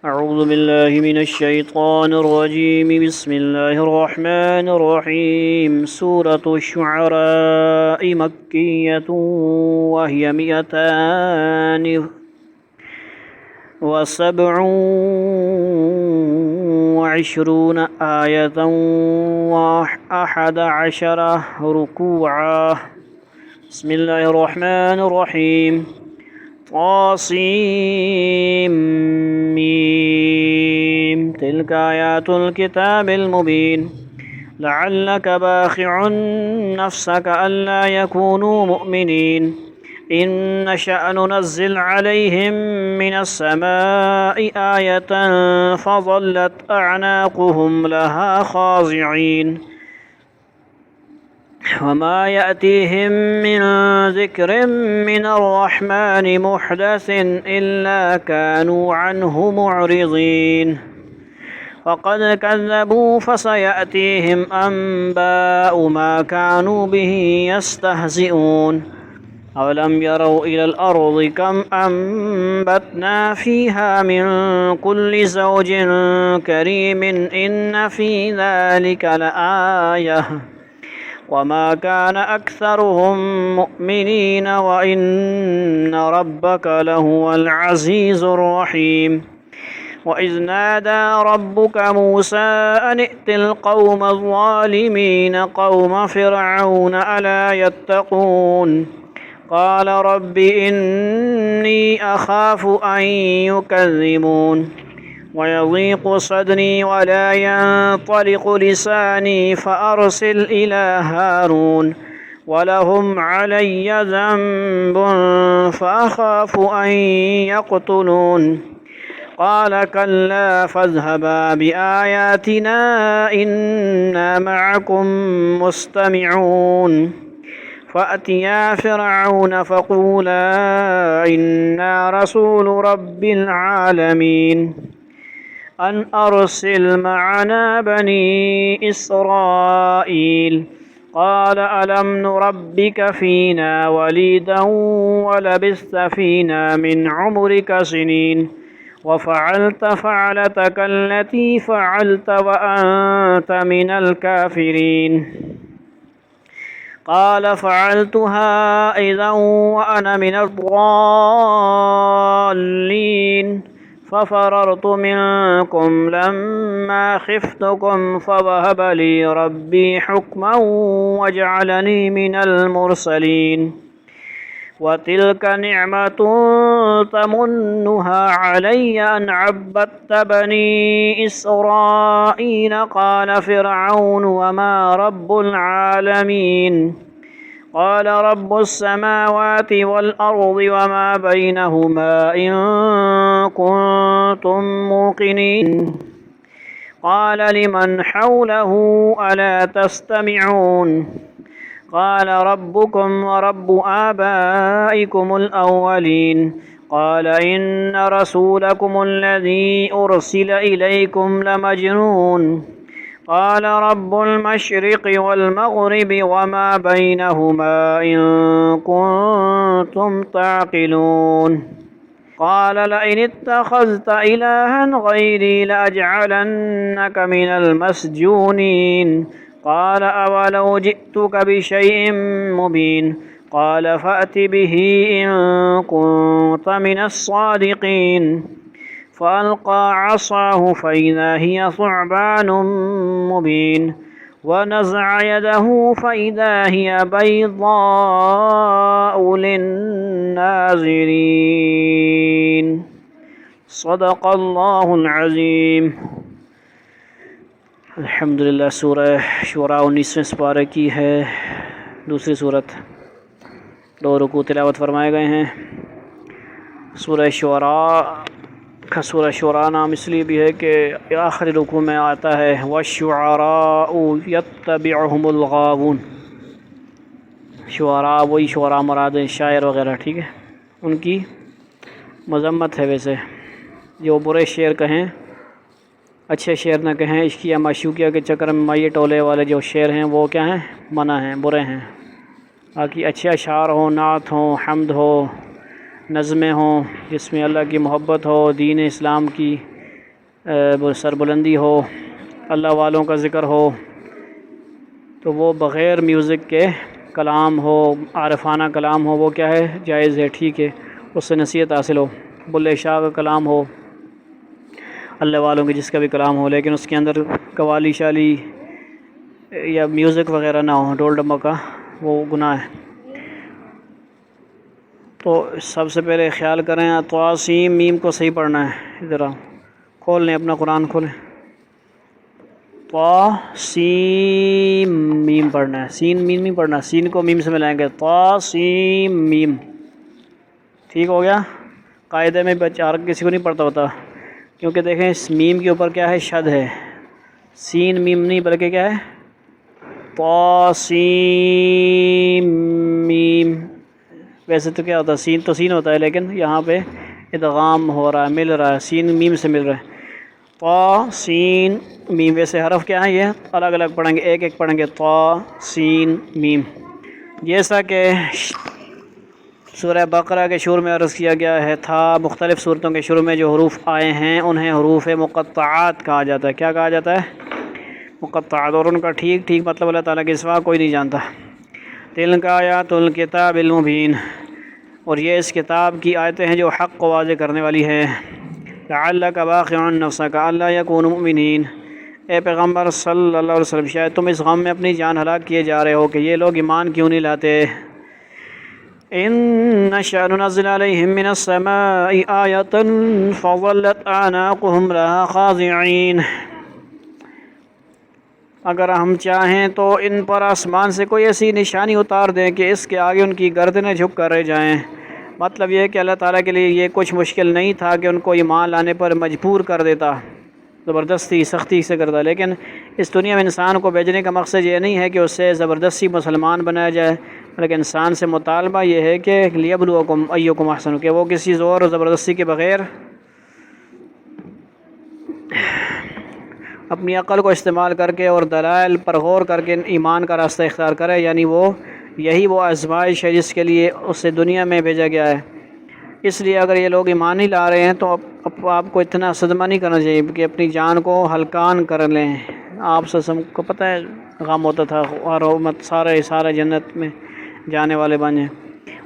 أعوذ بالله من الشيطان الرجيم بسم الله الرحمن الرحيم سورة الشعراء مكية وهي 227 آية و11 ركوعا. بسم الله الرحمن الرحيم طاسيم ميم تلك آيات الكتاب المبين لعلك باخع نفسك ألا يكونوا مؤمنين إن نشأ ننزل عليهم من السماء آية فظلت أعناقهم لها خاضعين وما يأتيهم من ذكر من الرحمن محدث إلا كانوا عنه معرضين فقد كذبوا فسيأتيهم أنباء ما كانوا به يستهزئون أولم يروا إلى الأرض كم أنبتنا فيها من كل زوج كريم إن في ذلك لآية وما كان أكثرهم مؤمنين وإن ربك لهو العزيز الرحيم وإذ نادى ربك موسى أن ائت القوم الظالمين قوم فرعون ألا يتقون قال رب إني أخاف أن يكذبون ويضيق صدري ولا ينطلق لساني فأرسل إلى هارون ولهم علي ذنب فأخاف أن يقتلون قال كلا فاذهبا بآياتنا إنا معكم مستمعون فأتيا فرعون فقولا إنا رسول رب العالمين أن أرسل معنا بني إسرائيل قال ألم نربك فينا وليدا ولبثت فينا من عمرك سنين وفعلت فعلتك التي فعلت وأنت من الكافرين قال فعلتها إذا وأنا من الضالين ففررت منكم لما خفتكم فوهب لي ربي حكما وجعلني من المرسلين وتلك نعمة تمنها علي أن عبدت بني إسرائيل قال فرعون وما رب العالمين قال رب السماوات والأرض وما بينهما إن كنتم موقنين قال لمن حوله ألا تستمعون قال ربكم ورب آبائكم الأولين قال إن رسولكم الذي أرسل إليكم لمجنون قال رب المشرق والمغرب وما بينهما إن كنتم تعقلون قال لئن اتخذت إلها غيري لأجعلنك من المسجونين قال أولو جئتك بشيء مبين قال فأت به إن كنت من الصادقين فألقى عصاه فإذا هي ثعبان مبين ونزع يده فإذا هي بيضاء للناظرين صدق الله العظيم. الحمدللہ سورہ شعراء 19ویں سپارے کی ہے دوسری صورت. 2 رکوع تلاوت فرمائے گئے ہیں. سورہ شعراء نام اس لیے بھی ہے کہ آخری رکوع میں آتا ہے وَالشُّعَرَاءُ يَتَّبِعُهُمُ الْغَاوُونَ. شعراء وہی شعراء مراد ہیں شاعر وغیرہ، ٹھیک ہے. ان کی مذمت ہے. ویسے جو برے شعر کہیں اچھے شعر نہ کہیں. عشقیہ معشوقیہ کے چکر میں مائع ٹولے والے جو شعر ہیں وہ کیا ہیں؟ منع ہیں، برے ہیں. باقی اچھے اشعار ہوں، نعت ہوں، حمد ہو، نظمیں ہوں جس میں اللہ کی محبت ہو، دین اسلام کی سربلندی ہو، اللہ والوں کا ذکر ہو، تو وہ بغیر میوزک کے کلام ہو، عارفانہ کلام ہو، وہ کیا ہے؟ جائز ہے، ٹھیک ہے، اس سے نصیحت حاصل ہو۔ بلے شاہ کا کلام ہو، اللہ والوں کے جس کا بھی کلام ہو، لیکن اس کے اندر قوالی شالی یا میوزک وغیرہ نہ ہو، ڈول ڈمکا، وہ گناہ ہے۔ تو سب سے پہلے خیال کریں طاسیم میم کو صحیح پڑھنا ہے۔ ذرا کھول لیں اپنا قرآن، کھولیں، طاسیم میم پڑھنا ہے، سین میم نہیں پڑھنا، سین کو میم سے ملائیں گے، طاسیم میم، ٹھیک ہو گیا۔ قاعدے میں ہر کسی کو نہیں پڑھتا ہوتا، کیونکہ دیکھیں اس میم کے اوپر کیا ہے؟ شد ہے، سین میم نہیں بلکہ کیا ہے؟ طاسیم میم۔ ویسے تو کیا ہوتا ہے؟ سین تو سین ہوتا ہے، لیکن یہاں پہ ادغام ہو رہا ہے، مل رہا ہے، سین میم سے مل رہا ہے۔ طا سین میم، ویسے حرف کیا ہیں؟ یہ الگ الگ پڑھیں گے، ایک ایک پڑھیں گے، طا سین میم، جیسا کہ سورہ بقرہ کے شروع میں عرض کیا گیا ہے تھا۔ مختلف صورتوں کے شروع میں جو حروف آئے ہیں انہیں حروف مقطعات کہا جاتا ہے۔ کیا کہا جاتا ہے؟ مقطعات، اور ان کا ٹھیک ٹھیک مطلب اللہ تعالیٰ کے سوا کوئی نہیں جانتا۔ تلک آیات الکتاب المبین، اور یہ اس کتاب کی آیتیں ہیں جو حق کو واضح کرنے والی ہے۔ لعلک باخع نفسک الا یکونوا مؤمنین، اے پیغمبر صلی اللہ علیہ وسلم شاید تم اس غم میں اپنی جان ہلاک کیے جا رہے ہو کہ یہ لوگ ایمان کیوں نہیں لاتے۔ ان نشأ ننزل علیہم من السماء آیۃ فظلت اعناقهم لها خاضعین، اگر ہم چاہیں تو ان پر آسمان سے کوئی ایسی نشانی اتار دیں کہ اس کے آگے ان کی گردنیں جھک کر رہ جائیں۔ مطلب یہ ہے کہ اللہ تعالیٰ کے لیے یہ کچھ مشکل نہیں تھا کہ ان کو ایمان لانے پر مجبور کر دیتا، زبردستی سختی سے کرتا، لیکن اس دنیا میں انسان کو بھیجنے کا مقصد یہ نہیں ہے کہ اسے زبردستی مسلمان بنایا جائے، بلکہ انسان سے مطالبہ یہ ہے کہ لیبلوکم ایکم احسن، کہ وہ کسی زور و زبردستی کے بغیر اپنی عقل کو استعمال کر کے اور دلائل پر غور کر کے ایمان کا راستہ اختیار کرے، یعنی یہی وہ آزمائش ہے جس کے لیے اسے دنیا میں بھیجا گیا ہے۔ اس لیے اگر یہ لوگ ایمان نہیں لا رہے ہیں تو آپ کو اتنا صدمہ نہیں کرنا چاہیے کہ اپنی جان کو ہلکان کر لیں۔ آپ سے کو پتہ ہے غم ہوتا تھا اور امت سارے جنت میں جانے والے بن جائیں۔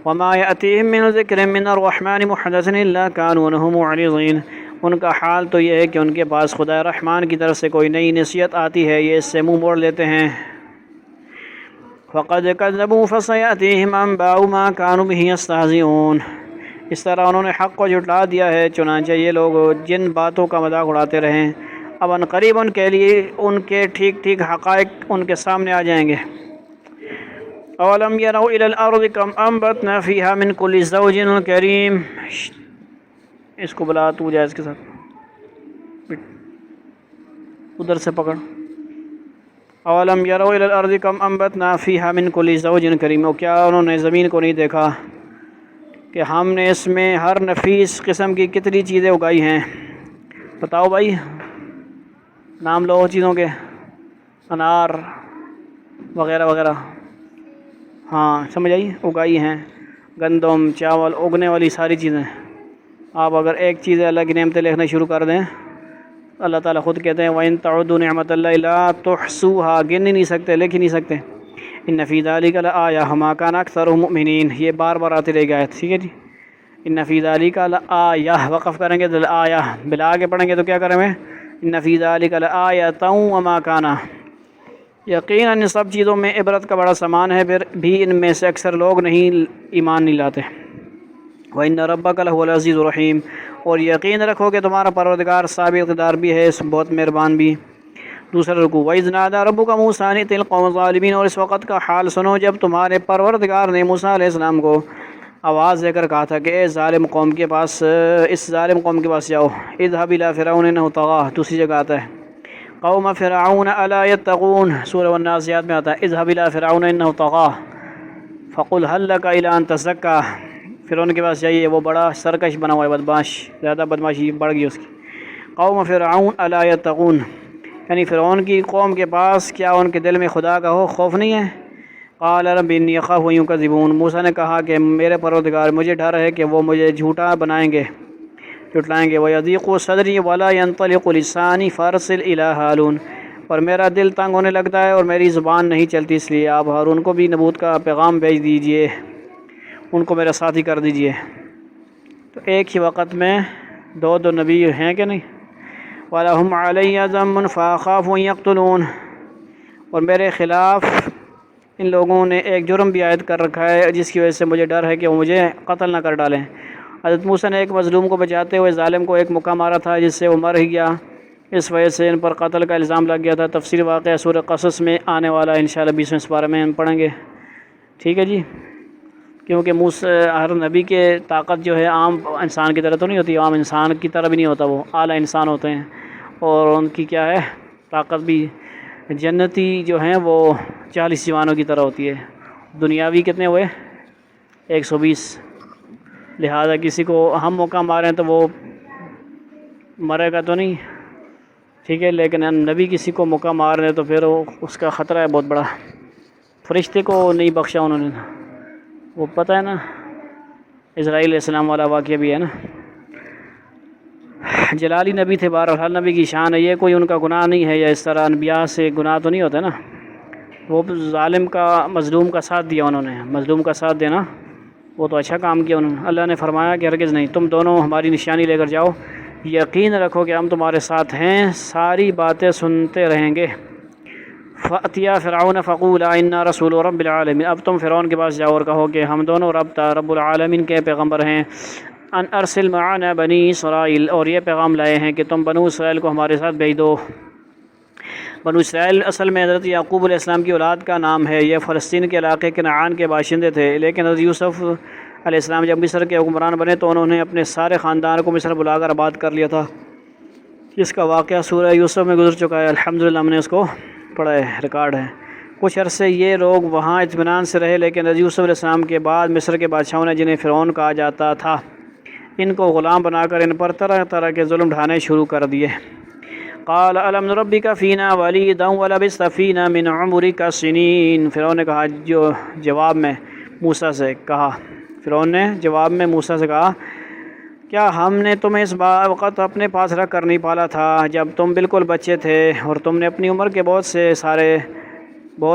وما یأتیہم من ذکر من الرحمن محدث الا کانوا عنہ معرضین، ان کا حال تو یہ ہے کہ ان کے پاس خدا رحمان کی طرف سے کوئی نئی نصیحت آتی ہے، یہ اس سے منہ موڑ لیتے ہیں۔ فقد کذبوا فسیأتیہم انباء ما کانوا بہ یستہزئون، اس طرح انہوں نے حق کو جھٹلا دیا ہے، چنانچہ یہ لوگ جن باتوں کا مذاق اڑاتے رہیں اب ان قریب ان کے لیے ان کے ٹھیک ٹھیک حقائق ان کے سامنے آ جائیں گے۔ اولم یروا الی الارض کم انبتنا فیہا من کل زوج کریم، اس کو بلا تو جائے اس کے ساتھ، ادھر سے پکڑ۔ اولم یروا الی الارض کم انبتنا فیہا من کل زوج کریم، اور کیا انہوں نے زمین کو نہیں دیکھا کہ ہم نے اس میں ہر نفیس قسم کی کتنی چیزیں اگائی ہیں؟ بتاؤ بھائی، نام لو چیزوں کے، انار وغیرہ وغیرہ، ہاں سمجھ آئی، اگائی ہیں، گندم، چاول، اگنے والی ساری چیزیں۔ آپ اگر ایک چیز اللہ کی نعمتیں لکھنا شروع کر دیں، اللہ تعالیٰ خود کہتے ہیں وَإِن تَعُدُّوا نِعْمَةَ اللَّهِ لَا تُحْصُوهَا، گن ہی نہیں سکتے، لکھ ہی نہیں سکتے۔ ان فی ذلک لآیہ وما کان اکثرهم مؤمنین، یہ بار بار آتی رہے گی آیت، ٹھیک ہے جی۔ ان فی ذلک لآیہ، وقف کریں گے تو لآیہ، بلا کے پڑھیں گے تو کیا کریں گے؟ ان فی ذلک لآیۃ وما کان، یقیناً ان سب چیزوں میں عبرت کا بڑا سامان ہے، پھر بھی ان میں سے اکثر لوگ ایمان نہیں لاتے۔ وَإِنَّ رَبَّكَ لَهُوَ الْعَزِيزُ الرَّحِيمُ، اور یقین رکھو کہ تمہارا پروردگار صابر اقتدار بھی ہے، بہت مہربان بھی۔ دوسرا رکوع، وَإِذْ نَادَىٰ رَبُّكَ مُوسَىٰ أَنِ ائْتِ الْقَوْمَ الظَّالِمِينَ، اور اس وقت کا حال سنو جب تمہارے پروردگار نے موسیٰ علیہ السلام کو آواز دے کر کہا تھا کہ اے ظالم قوم کے پاس، اس ظالم قوم کے پاس جاؤ۔ اذهب إلى فرعون إنه طغى، دوسری جگہ آتا ہے قوم فرعون ألا يتقون، سورہ النازعات میں آتا ہے اذهب إلى فرعون إنه طغى فقل هل لك إلى أن تزكى، فرعون کے پاس جائیے، وہ بڑا سرکش بنا ہوا ہے، بدماش، زیادہ بدماشی بڑھ گئی اس کی۔ قوم فرعون ألا يتقون، یعنی فرعون کی قوم کے پاس کیا ان کے دل میں خدا کا خوف نہیں ہے؟ قال رب انی اخاف ان یکذبون، موسیٰ نے کہا کہ میرے پروردگار مجھے ڈر ہے کہ وہ مجھے جھوٹا بنائیں گے، جھٹلائیں گے۔ وَيَضِيقُ صَدْرِي وَلَا يَنطَلِقُ لِسَانِي فَأَرْسِلْ إِلَىٰ ہارون، اور میرا دل تنگ ہونے لگتا ہے اور میری زبان نہیں چلتی، اس لیے آپ ہارون کو بھی نبوت کا پیغام بھیج دیجئے، ان کو میرا ساتھی کر دیجئے۔ تو ایک ہی وقت میں دو نبی ہیں کہ نہیں؟ وَلَهُمْ عَلَيَّ ذَنبٌ فَأَخَافُ أَن يَقْتُلُونِ، اور میرے خلاف ان لوگوں نے ایک جرم بھی عائد کر رکھا ہے جس کی وجہ سے مجھے ڈر ہے کہ وہ مجھے قتل نہ کر ڈالیں۔ حضرت موسیٰ نے ایک مظلوم کو بچاتے ہوئے ظالم کو ایک مکہ مارا تھا جس سے وہ مر ہی گیا، اس وجہ سے ان پر قتل کا الزام لگ گیا تھا۔ تفصیل واقعہ سورہ قصص میں آنے والا ہے، انشاءاللہ 20ویں سپارہ میں ہم پڑھیں گے، ٹھیک ہے جی۔ کیونکہ ہر نبی کے طاقت جو ہے عام انسان کی طرح تو نہیں ہوتی، عام انسان کی طرح بھی نہیں ہوتا، وہ اعلیٰ انسان ہوتے ہیں، اور ان کی کیا ہے طاقت بھی جنتی جو ہیں وہ 40 جوانوں کی طرح ہوتی ہے، دنیاوی کتنے ہوئے 120۔ لہذا کسی کو ہم موقع ماریں تو وہ مرے گا تو نہیں، ٹھیک ہے، لیکن نبی کسی کو موقع مار رہے تو پھر اس کا خطرہ ہے بہت بڑا۔ فرشتے کو نہیں بخشا انہوں نے، وہ پتہ ہے نا، اسرائیل علیہ السلام والا واقعہ بھی ہے نا، جلالی نبی تھے، بہرحال نبی کی شان ہے، یہ کوئی ان کا گناہ نہیں ہے، یا اس طرح انبیاء سے گناہ تو نہیں ہوتا نا۔ وہ ظالم کا مظلوم کا ساتھ دیا انہوں نے، مظلوم کا ساتھ دینا وہ تو اچھا کام کیا انہوں نے۔ اللہ نے فرمایا کہ ہرگز نہیں، تم دونوں ہماری نشانی لے کر جاؤ، یقین رکھو کہ ہم تمہارے ساتھ ہیں، ساری باتیں سنتے رہیں گے۔ فَأْتِيَا فِرْعَوْنَ فَقُولَا إِنَّا رَسُولُ رَبِّ الْعَالَمِينَ، اب تم فرعون کے پاس جاؤ اور کہو کہ ہم دونوں رب العالمین کے پیغمبر ہیں۔ ان ارسل معنا بنی اسرائیل، اور یہ پیغام لائے ہیں کہ تم بنو اسرائیل کو ہمارے ساتھ بھیج دو۔ بنو اسرائیل اصل میں حضرت یعقوب علیہ السلام کی اولاد کا نام ہے، یہ فلسطین کے علاقے کنعان کے باشندے تھے، لیکن حضرت یوسف علیہ السلام جب مصر کے حکمران بنے تو انہوں نے اپنے سارے خاندان کو مصر بلا کر آباد کر لیا تھا، جس کا واقعہ سورہ یوسف میں گزر چکا ہے، الحمدللہ ہم نے اس کو پڑھا ہے، ریکارڈ ہے۔ کچھ عرصے یہ لوگ وہاں اطمینان سے رہے، لیکن حضرت یوسف علیہ السلام کے بعد مصر کے بادشاہوں نے، جنہیں فرعون کہا جاتا تھا، ان کو غلام بنا کر ان پر طرح طرح کے ظلم ڈھانے شروع کر دیے۔ قال الم نربک فینا ولیدا ولبثت فینا من عمرک سنین، فرعون نے کہا، جو جواب میں موسیٰ سے کہا، فرعون نے جواب میں موسیٰ سے کہا، کیا ہم نے تمہیں اس وقت اپنے پاس رکھ کر نہیں پالا تھا جب تم بالکل بچے تھے، اور تم نے اپنی عمر کے بہت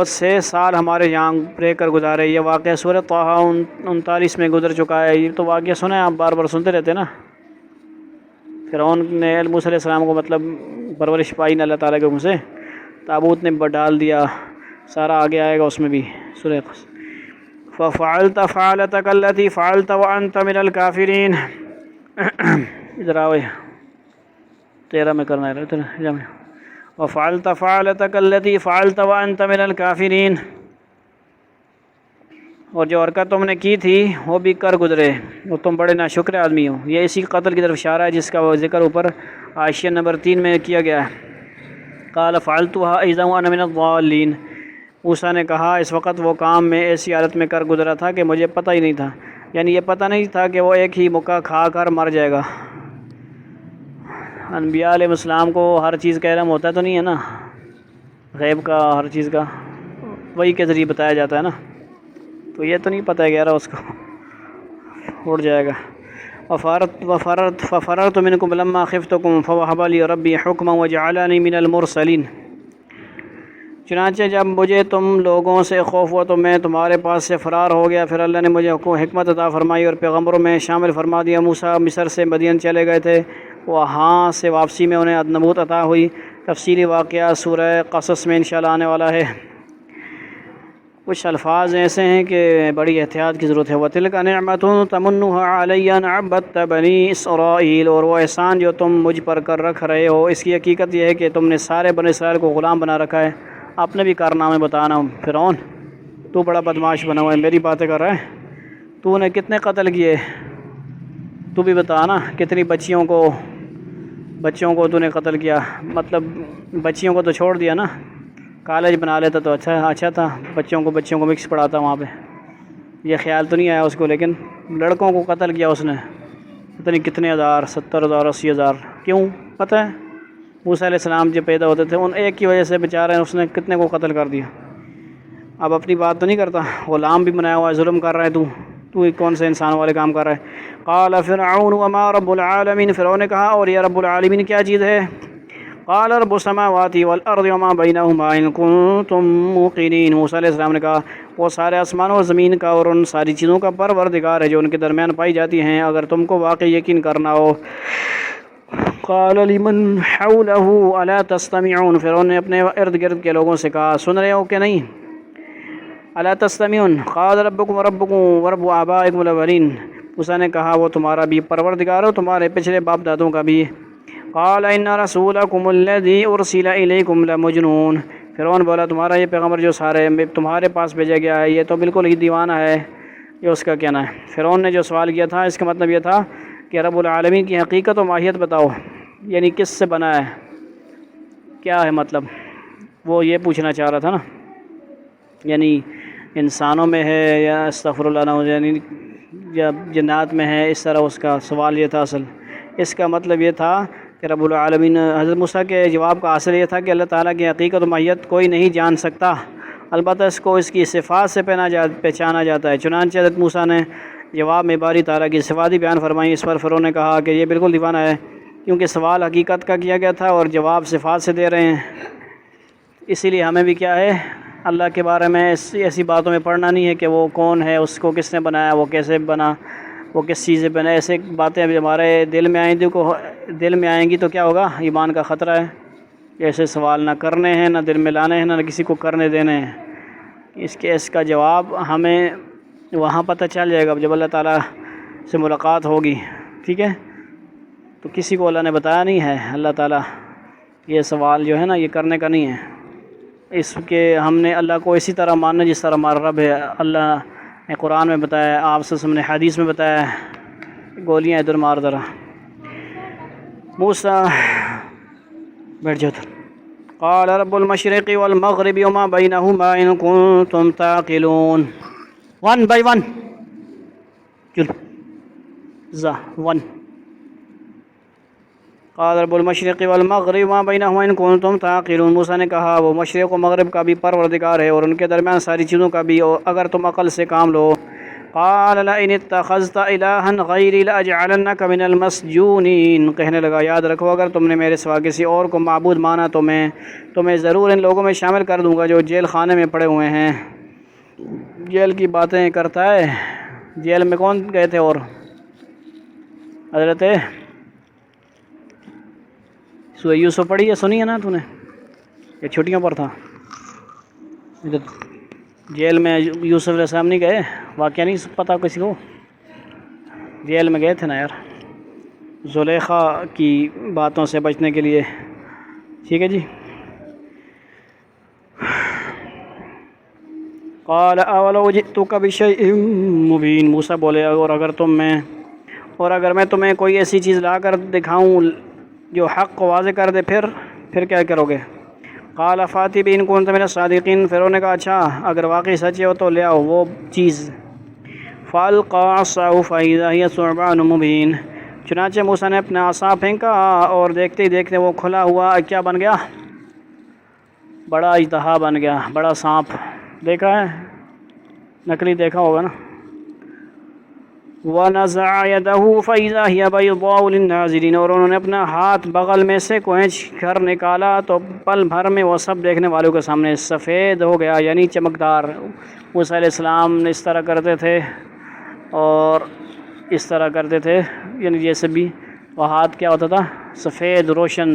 سے سال ہمارے یہاں رہ کر گزارے۔ یہ واقعہ سورہ طٰہٰ 39 میں گزر چکا ہے، یہ تو واقعہ سنا ہے، آپ بار بار سنتے رہتے ہیں نا۔ فرعون نے موسیٰ علیہ السلام کو مطلب پرورش پائی نہ اللہ تعالیٰ کے حکم سے، تابوت نے ڈال دیا، سارا آگے آئے گا اس میں بھی سورہ فَفَعَلْتَ فَعَلَتَكَ الَّتِي فَعَلْتَ وَأَنْتَ مِنَ الْكَافِرِينَ، ادھر آؤ، 13 میں کرنا ہے، وَفَعَلْتَ فَعَلَتَكَ الَّتِي فَعَلْتَ وَأَنْتَ مِنَ الْكَافِرِينَ، اور جو حرکت تم نے کی تھی وہ بھی کر گزرے، وہ تم بڑے ناشکر آدمی ہو۔ یہ اسی قتل کی طرف اشارہ ہے جس کا وہ ذکر اوپر حاشیہ نمبر 3 میں کیا گیا ہے۔ قال فعلتها اذا وانا من الضالين، موسیٰ نے کہا اس وقت وہ کام میں ایسی حالت میں کر گزرا تھا کہ مجھے پتہ ہی نہیں تھا، یعنی یہ پتہ نہیں تھا کہ وہ ایک ہی مکہ کھا کر مر جائے گا۔ انبیاء علیہ السلام کو ہر چیز کا علم ہوتا تو نہیں ہے نا، غیب کا ہر چیز کا وہی کے ذریعے بتایا جاتا ہے نا، تو یہ تو نہیں پتہ ہے کہ یار اس کو اڑ جائے گا۔ فَفَرَرْتُ مِنْكُمْ لَمَّا خِفْتُكُمْ فَوَهَبَ لِي رَبِّي حُكْمًا وَجَعَلَنِي مِنَ الْمُرْسَلِينَ، چنانچہ جب مجھے تم لوگوں سے خوف ہوا تو میں تمہارے پاس سے فرار ہو گیا، پھر اللہ نے مجھے حکمت عطا فرمائی اور پیغمبروں میں شامل فرما دیا۔ موسیٰ مصر سے مدین چلے گئے تھے، وہاں سے واپسی میں انہیں نبوت عطا ہوئی۔ تفصیلی واقعہ سورہ قصص میں انشاءاللہ آنے والا ہے۔ کچھ الفاظ ایسے ہیں کہ بڑی احتیاط کی ضرورت ہے۔ وَتِلْكَ نِعْمَةٌ تَمُنُّهَا عَلَيَّ أَنْ عَبَّدتَّ بَنِي إِسْرَائِيلَ، اور وہ احسان جو تم مجھ پر کر رکھ رہے ہو، اس کی حقیقت یہ ہے کہ تم نے سارے بنی اسرائیل کو غلام بنا رکھا ہے۔ اپنے بھی کارنامے بتانا، فرعون تو بڑا بدماش بنا ہوا ہے، میری باتیں کر رہا ہے، تو نے کتنے قتل کیے، تو بھی بتا نا، کتنی بچیوں کو تو نے قتل کیا، مطلب بچیوں کو تو چھوڑ دیا نا، کالج بنا لیتا تو اچھا تھا، بچوں کو مکس پڑھاتا وہاں پہ، یہ خیال تو نہیں آیا اس کو، لیکن لڑکوں کو قتل کیا اس نے، پتہ نہیں کتنے ہزار، 70,000 80,000، کیوں پتہ ہے؟ موسیٰ علیہ السلام جو پیدا ہوتے تھے ان ایک کی وجہ سے بیچارے اس نے کتنے کو قتل کر دیا۔ اب اپنی بات تو نہیں کرتا، غلام بھی بنایا ہوا ہے، ظلم کر رہا ہے تو کون سے انسان والے کام کر رہا ہے۔ قال فرعون وما رب العالمین، فرعون نے کہا اور یہ رب العالمین کیا چیز ہے؟ قال رب السماوات والارض وما بینہما ان کنتم موقنین، موسیٰ علیہ السلام نے کہا وہ سارے آسمانوں اور زمین کا اور ان ساری چیزوں کا پروردگار ہے جو ان کے درمیان پائی جاتی ہیں اگر تم کو واقعی یقین کرنا ہو۔ قال لمن حوله الا تستمعون، فرعون نے اپنے ارد گرد کے لوگوں سے کہا سن رہے ہو کہ نہیں؟ الا تستمعون قال ربکم وربکم ورب آبائکم الاولین، موسیٰ نے کہا وہ تمہارا بھی پروردگار ہو تمہارے پچھلے باپ دادوں کا بھی۔ قال ان رسولکم الذی ارسل الیکم لمجنون، فرعون بولا تمہارا یہ پیغمبر جو تمہارے پاس بھیجا گیا ہے یہ تو بالکل ہی دیوانہ ہے، یہ اس کا کہنا ہے۔ فرعون نے جو سوال کیا تھا اس کا مطلب یہ تھا کہ رب العالمین کی حقیقت و ماہیت بتاؤ، یعنی کس سے بنا ہے، کیا ہے مطلب، وہ یہ پوچھنا چاہ رہا تھا نا، یعنی انسانوں میں ہے یا استغفر اللہ یعنی یا جنات میں ہے، اس طرح اس کا سوال یہ تھا اصل۔ اس کا مطلب یہ تھا کہ رب العالمین، حضرت موسیٰ کے جواب کا حاصل یہ تھا کہ اللہ تعالیٰ کی حقیقت و ماہیت کوئی نہیں جان سکتا، البتہ اس کو اس کی صفات سے پہچانا جاتا ہے۔ چنانچہ حضرت موسیٰ نے جواب میں باری تعالیٰ کی صفات بیان فرمائی۔ اس پر فرعون نے کہا کہ یہ بالکل دیوانہ ہے، کیونکہ سوال حقیقت کا کیا گیا تھا اور جواب صفات سے دے رہے ہیں۔ اسی لیے ہمیں بھی کیا ہے، اللہ کے بارے میں ایسی باتوں میں پڑھنا نہیں ہے کہ وہ کون ہے، اس کو کس نے بنایا، وہ کیسے بنا، وہ کس چیز سے بنا، ایسے باتیں ابھی ہمارے دل میں آئیں گی تو کیا ہوگا، ایمان کا خطرہ ہے۔ ایسے سوال نہ کرنے ہیں، نہ دل میں لانے ہیں، نہ کسی کو کرنے دینے ہیں۔ اس کا جواب ہمیں وہاں پتہ چل جائے گا جب اللہ تعالیٰ سے ملاقات ہوگی، ٹھیک ہے؟ تو کسی کو اللہ نے بتایا نہیں ہے، اللہ تعالیٰ یہ سوال جو ہے نا یہ کرنے کا نہیں ہے، اس کے ہم نے اللہ کو اسی طرح ماننا جس طرح ہمارا رب ہے۔ اللہ نے قرآن میں بتایا، آپ سے نے حدیث میں بتایا، گولیاں ادھر مار ذرا موسیٰ بیٹھ جاؤ۔ قال رب المشرق والمغرب وما بینہما ان کنتم تعقلون، 1 by 1 چلو ون۔ قال رب المشرق والمغرب وما بینہما ان کنتم تعقلون، موسیٰ نے کہا وہ مشرق و مغرب کا بھی پروردگار ہے اور ان کے درمیان ساری چیزوں کا بھی، اگر تم عقل سے کام لو۔ قال لئن اتخذت الہا غیری لاجعلنک من المسجونین، کہنے لگا یاد رکھو اگر تم نے میرے سوا کسی اور کو معبود مانا تو میں تمہیں ضرور ان لوگوں میں شامل کر دوں گا جو جیل خانے میں پڑے ہوئے ہیں۔ جیل کی باتیں کرتا ہے، جیل میں کون گئے تھے؟ اور حضرت سورہ یوسف پڑھی ہے، سنی ہے نا تو نے، یہ چھٹیوں پر تھا، جیل میں یوسف علیہ السلام نہیں گئے؟ واقعہ نہیں پتہ کسی کو؟ جیل میں گئے تھے نا یار، زلیخا کی باتوں سے بچنے کے لیے، ٹھیک ہے جی۔ قال اولو جئتک بشیء مبین، موسیٰ بولے اور اگر میں تمہیں کوئی ایسی چیز لا کر دکھاؤں جو حق کو واضح کر دے پھر کیا کرو گے؟ قال فاتی بہ ان کنت من الصادقین، فرعون نے کہا اچھا اگر واقعی سچے ہو تو لے آؤ وہ چیز۔ فالقى عصاه فاذا هي ثعبان مبین، چنانچہ موسیٰ نے اپنا عصا پھینکا اور دیکھتے ہی دیکھتے وہ کھلا ہوا کیا بن گیا؟ بڑا اژدہا بن گیا، بڑا سانپ، دیکھا ہے نقلی دیکھا ہوگا نا۔ وَنَزَعَ يَدَهُ فَإِذَا هِيَ بَيْضَاءُ لِلنَّاظِرِينَ، اور انہوں نے اپنا ہاتھ بغل میں سے کوہنچ کر نکالا تو پل بھر میں وہ سب دیکھنے والوں کے سامنے سفید ہو گیا، یعنی چمکدار۔ موسیٰ علیہ السلام نے اس طرح کرتے تھے اور اس طرح کرتے تھے، یعنی جیسے بھی وہ ہاتھ کیا ہوتا تھا، سفید روشن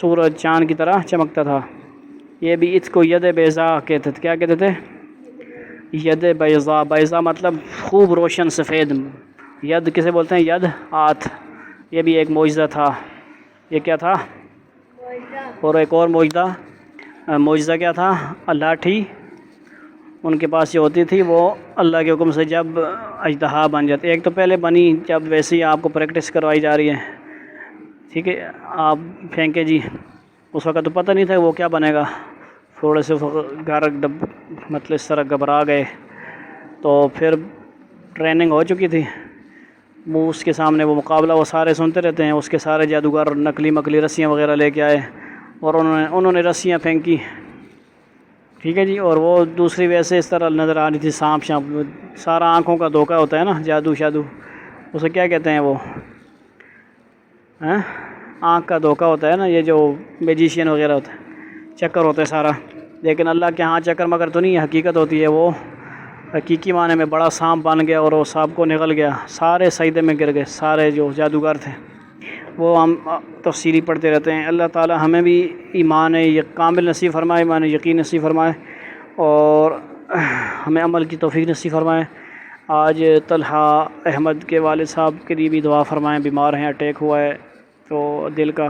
سورج چاند کی طرح چمکتا تھا۔ یہ بھی اس کو ید بیضاء کہتے تھے، کیا کہتے تھے؟ ید بیضاء، بیضاء مطلب خوب روشن سفید۔ ید کسے بولتے ہیں؟ ید، ہاتھ، یہ بھی ایک معجزہ تھا۔ یہ کیا تھا؟ اور ایک اور معجزہ کیا تھا؟ لاٹھی ان کے پاس جو ہوتی تھی وہ اللہ کے حکم سے جب اژدہا بن جاتی، ایک تو پہلے بنی جب ویسے ہی آپ کو پریکٹس کروائی جا رہی ہے، ٹھیک ہے، آپ پھینکے جی، اس وقت تو پتہ نہیں تھا وہ کیا بنے گا، تھوڑے سے گھر مطلب اس طرح گھبرا گئے، تو پھر ٹریننگ ہو چکی تھی، وہ اس کے سامنے وہ مقابلہ وہ سارے سنتے رہتے ہیں، اس کے سارے جادوگر نقلی مکلی رسیاں وغیرہ لے کے آئے اور انہوں نے رسیاں پھینکی، ٹھیک ہے جی. اور وہ دوسری ویسے اس طرح نظر آ رہی تھی سانپ سارا آنکھوں کا دھوکہ ہوتا ہے نا, جادو شادو, اسے کیا کہتے ہیں وہ, آنکھ کا دھوکہ ہوتا ہے نا, یہ جو میجیشین وغیرہ ہوتا ہے, چکر ہوتا ہے سارا. لیکن اللہ کے ہاں چکر مگر تو نہیں, حقیقت ہوتی ہے وہ حقیقی معنی میں. بڑا سانپ بن گیا اور وہ سانپ کو نگل گیا, سارے سجدے میں گر گئے, سارے جو جادوگر تھے. وہ ہم تفصیلی پڑھتے رہتے ہیں. اللہ تعالی ہمیں بھی ایمان کامل نصیب فرمائے, ایمان یقین نصیب فرمائے, اور ہمیں عمل کی توفیق نصیب فرمائے. آج طلحہ احمد کے والد صاحب کے لیے بھی دعا فرمائیں, بیمار ہیں, اٹیک ہوا ہے, تو دل کا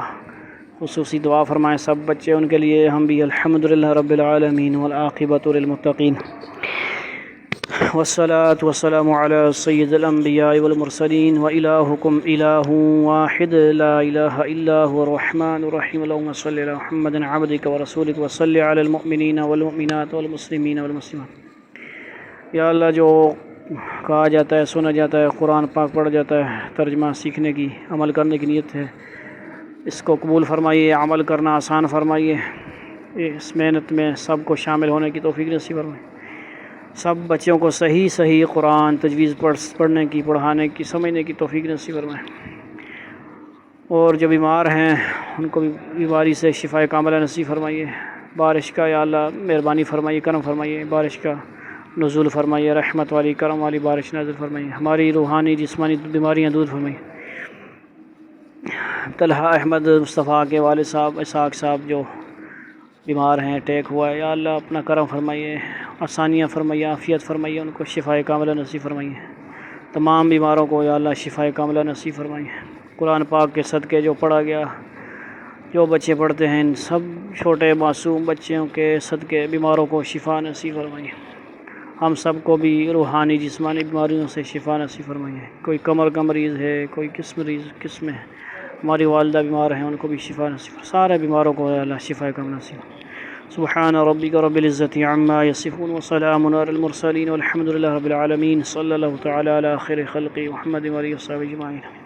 خصوصی دعا فرمائیں. سب بچے ان کے لیے, ہم بھی الحمدللہ رب العالمین والعاقبۃ للمتقین. والصلاة والسلام على سید الانبیاء والمرسلین وإلہکم الہ واحد لا الہ الا هو الرحمن الرحیم. اللہم صل علی محمد عبدک ورسولک وصل علی المؤمنین والمؤمنات والمسلمین والمسلمات. یا اللہ, جو کہا جاتا ہے, سنا جاتا ہے, قرآن پاک پڑھا جاتا ہے, ترجمہ سیکھنے کی, عمل کرنے کی نیت ہے, اس کو قبول فرمائیے, عمل کرنا آسان فرمائیے. اس محنت میں سب کو شامل ہونے کی توفیق نصیب فرمائیے. سب بچوں کو صحیح قرآن تجویز پڑھنے کی, پڑھانے کی, سمجھنے کی توفیق نصیب فرمائیں. اور جو بیمار ہیں ان کو بیماری سے شفا کاملہ نصیب فرمائیے. بارش کا یا اللہ مہربانی فرمائیے, کرم فرمائیے, بارش کا نزول فرمائیے, رحمت والی کرم والی بارش نازل فرمائیے. ہماری روحانی جسمانی بیماریاں دور فرمائیے. طلحہ احمد مصطفیٰ کے والد صاحب اسحاق صاحب جو بیمار ہیں, اٹیک ہوا ہے, یا اللہ اپنا کرم فرمائیے, آسانیاں فرمائیے, عافیت فرمائیے, ان کو شفا کاملہ نصیب فرمائیے. تمام بیماروں کو یا اللہ شفا کاملہ نصیب فرمائیے. قرآن پاک کے صدقے جو پڑھا گیا, جو بچے پڑھتے ہیں, ان سب چھوٹے معصوم بچوں کے صدقے بیماروں کو شفا نصیب فرمائیے. ہم سب کو بھی روحانی جسمانی بیماریوں سے شفا نصیب فرمائیے. کوئی کمر کا مریض ہے, کوئی کس میں, ہماری والدہ بیمار ہیں, ان کو بھی شفا نصیب. سارے بیماروں کو اللہ شفا کاملہ نصیب. سبحان ربک رب العزۃ عما یصفون وسلام علی المرسلین والحمد للہ رب العالمین. صلی اللہ تعالی علی خیر خلق محمد و آلہ وصحبہ اجمعین.